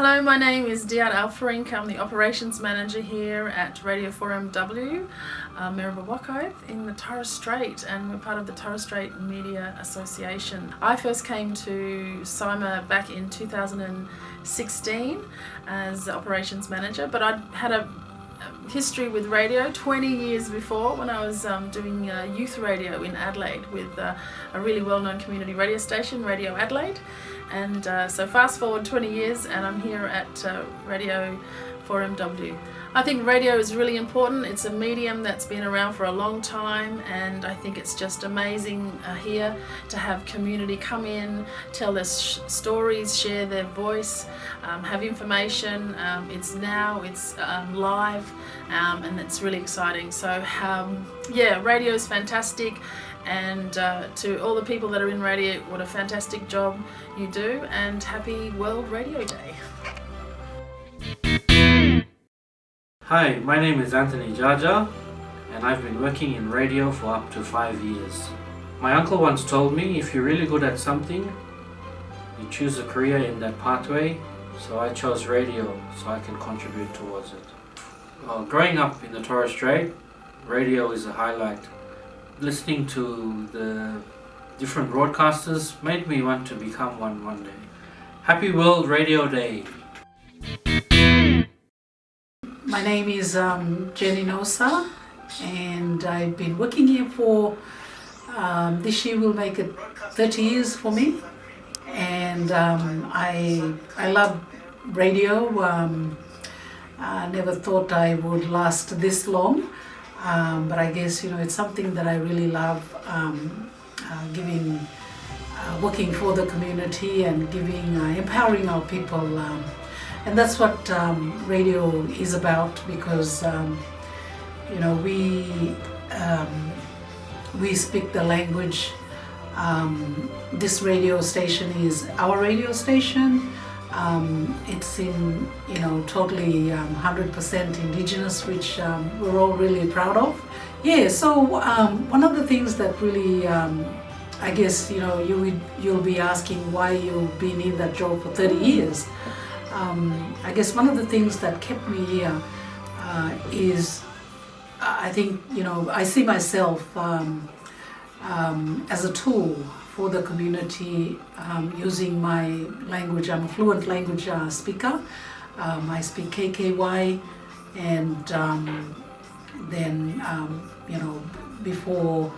Hello, my name is Diane Alferink. I'm the Operations Manager here at Radio4MW, Mirrabawakko in the Torres Strait, and we're part of the Torres Strait Media Association. I first came to TSIMA back in 2016 as Operations Manager, but I'd had a history with radio 20 years before when I was doing youth radio in Adelaide with a really well-known community radio station, Radio Adelaide. And so fast forward 20 years and I'm here at Radio4MW. I think radio is really important. It's a medium that's been around for a long time, and I think it's just amazing here to have community come in, tell their stories, share their voice, have information. It's live, and it's really exciting. So yeah, radio is fantastic, and to all the people that are in radio, what a fantastic job you do, and happy World Radio Day. Hi, my name is Anthony Jaja, and I've been working in radio for up to 5 years. My uncle once told me, if you're really good at something, you choose a career in that pathway, so I chose radio so I can contribute towards it. Well, growing up in the Torres Strait, radio is a highlight. Listening to the different broadcasters made me want to become one day. Happy World Radio Day! My name is Jenny Nosa, and I've been working here for, this year will make it 30 years for me, and I love radio. I never thought I would last this long, but I guess it's something that I really love, working for the community and empowering our people. And that's what radio is about, because we speak the language. This radio station is our radio station. It's in totally 100% Indigenous, which we're all really proud of. Yeah. So one of the things that really I guess you'll be asking why you've been in that job for 30 years. I guess one of the things that kept me here is I think I see myself as a tool for the community, using my language. I'm a fluent language speaker. I speak KKY, and then before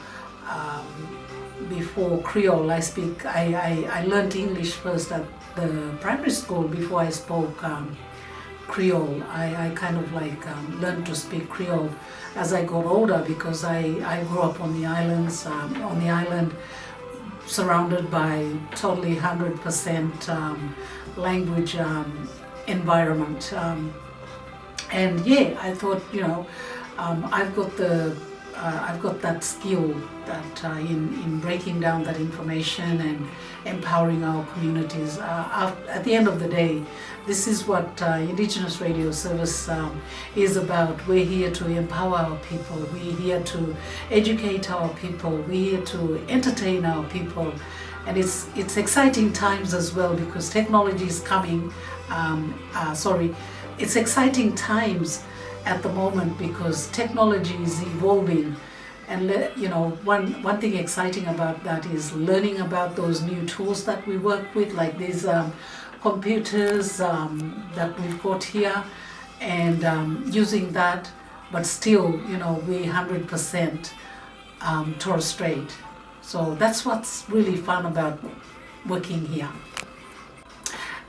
Creole, I learned English first at the primary school before I spoke Creole. I kind of learned to speak Creole as I got older, because I grew up on the islands, surrounded by totally 100% language environment. And yeah, I thought, I've got that skill that in breaking down that information and empowering our communities. At the end of the day, this is what Indigenous Radio Service is about. We're here to empower our people. We're here to educate our people. We're here to entertain our people. And it's exciting times as well, because technology is coming. It's exciting times at the moment, because technology is evolving, and one thing exciting about that is learning about those new tools that we work with, like these computers that we've got here, and using that, but still we 100% Torres Strait. So that's what's really fun about working here.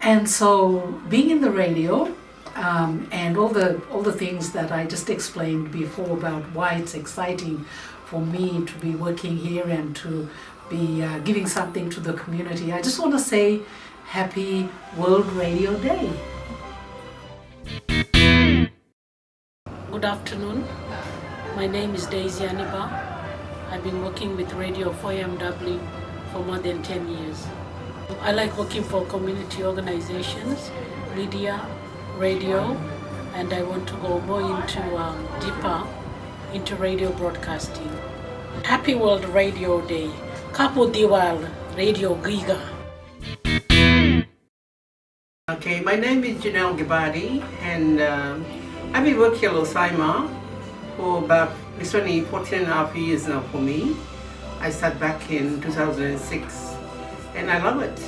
And so being in the radio, and all the things that I just explained before about why it's exciting for me to be working here and to be giving something to the community, I just want to say Happy World Radio Day. Good afternoon. My name is Daisy Aniba. I've been working with Radio4MW for more than 10 years. I like working for community organizations, media, radio, and I want to go more deeper into radio broadcasting. Happy World Radio Day. Kapu Diwal Radio Giga. Okay, my name is Janelle Gabadi, and I've been working at TSIMA for about, it's only 14 and a half years now for me. I started back in 2006, and I love it.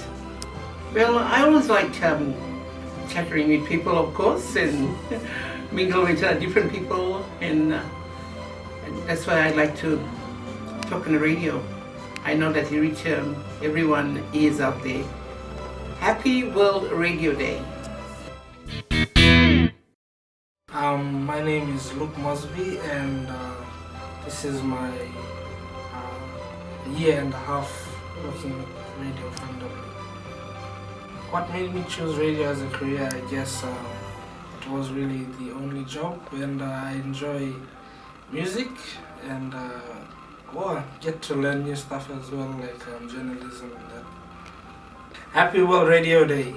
Well, I always like chattering with people, of course, and mingle with different people, and that's why I like to talk on the radio. I know that you reach everyone ears out there. Happy World Radio Day. My name is Luke Mosby, and this is my year and a half working with Radio4MW. What made me choose radio as a career, I guess it was really the only job, and I enjoy music and get to learn new stuff as well, like journalism and that. Happy World Radio Day.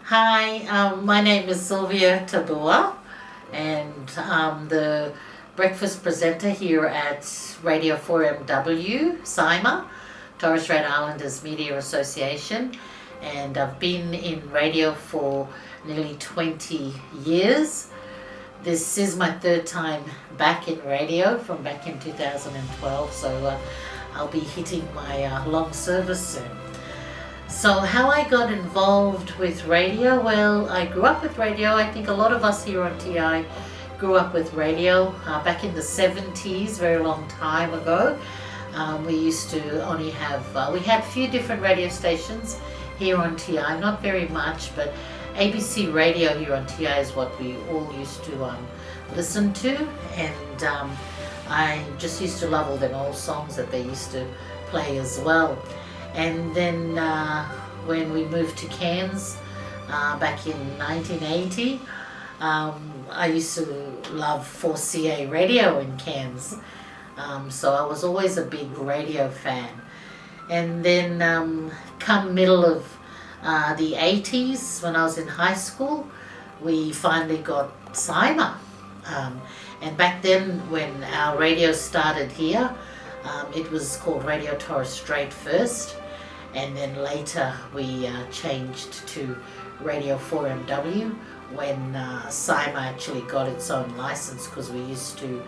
Hi, my name is Sylvia Tabua, and I'm the breakfast presenter here at Radio4MW, TSIMA, Torres Strait Islanders Media Association, and I've been in radio for nearly 20 years. This is my third time back in radio from back in 2012, so I'll be hitting my long service soon. So how I got involved with radio, well, I grew up with radio. I think a lot of us here on TI grew up with radio back in the 70s, very long time ago. We used to only have, we had a few different radio stations here on TI, not very much, but ABC radio here on TI is what we all used to listen to, and I just used to love all them old songs that they used to play as well. And then when we moved to Cairns back in 1980, I used to love 4CA radio in Cairns. So I was always a big radio fan. And then come middle of the 80s, when I was in high school, we finally got TSIMA. And back then when our radio started here, it was called Radio Torres Strait first, and then later we changed to Radio4MW when TSIMA actually got its own license, because we used to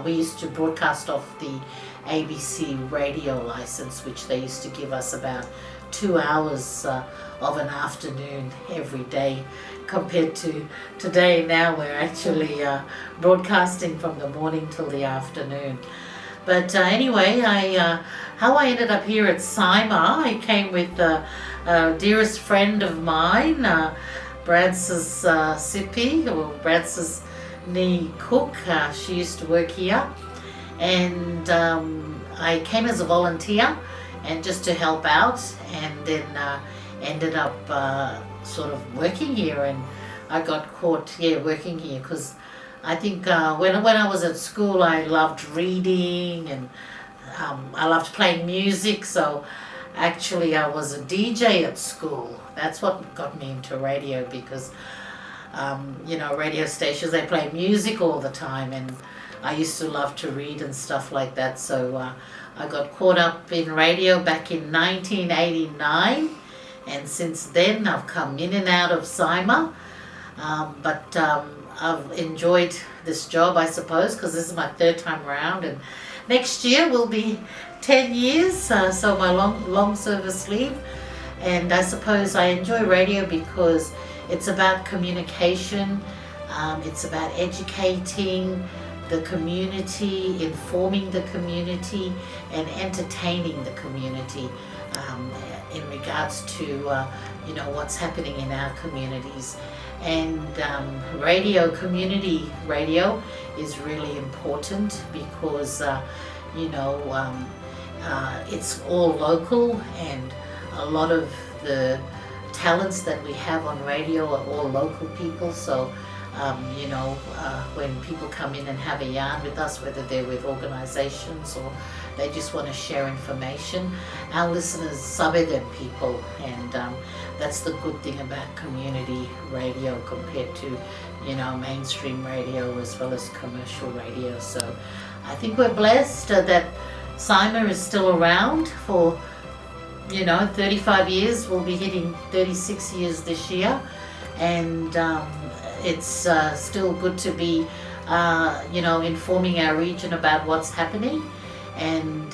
we used to broadcast off the ABC radio license, which they used to give us about 2 hours of an afternoon every day, compared to today. Now we're actually broadcasting from the morning till the afternoon. But anyway, how I ended up here at TSIMA, I came with a dearest friend of mine, Brances Sippy, or Brances Nee Cook. She used to work here, and I came as a volunteer and just to help out, and then ended up sort of working here, and I got caught working here because I think when I was at school I loved reading, and I loved playing music, so actually I was a DJ at school. That's what got me into radio, because radio stations, they play music all the time, and I used to love to read and stuff like that. So I got caught up in radio back in 1989, and since then I've come in and out of TSIMA, but I've enjoyed this job, I suppose, because this is my third time around, and next year will be 10 years, so my long service leave. And I suppose I enjoy radio because it's about communication, it's about educating the community, informing the community, and entertaining the community in regards to what's happening in our communities. And community radio is really important because it's all local, and a lot of the talents that we have on radio are all local people. So when people come in and have a yarn with us, whether they're with organizations or they just want to share information, our listeners are them people, and that's the good thing about community radio compared to mainstream radio as well as commercial radio. So I think we're blessed that TSIMA is still around for 35 years. We'll be hitting 36 years this year, and it's still good to be, informing our region about what's happening. And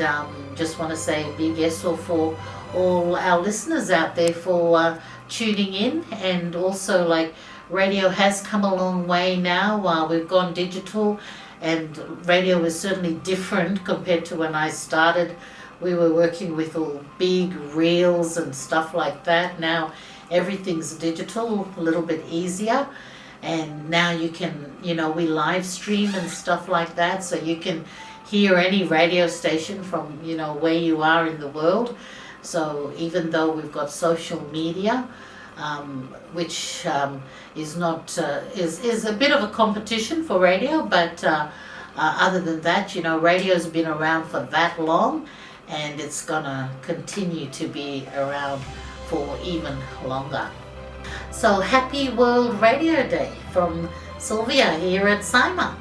just want to say a big yes for all our listeners out there for tuning in. And also, like, radio has come a long way now. We've gone digital, and radio is certainly different compared to when I started. We were working with all big reels and stuff like that. Now everything's digital, a little bit easier. And now you can, we live stream and stuff like that, so you can hear any radio station from, where you are in the world. So even though we've got social media, which is not is a bit of a competition for radio, but other than that, radio's been around for that long, and it's gonna continue to be around for even longer. So happy World Radio Day from Sylvia here at TSIMA.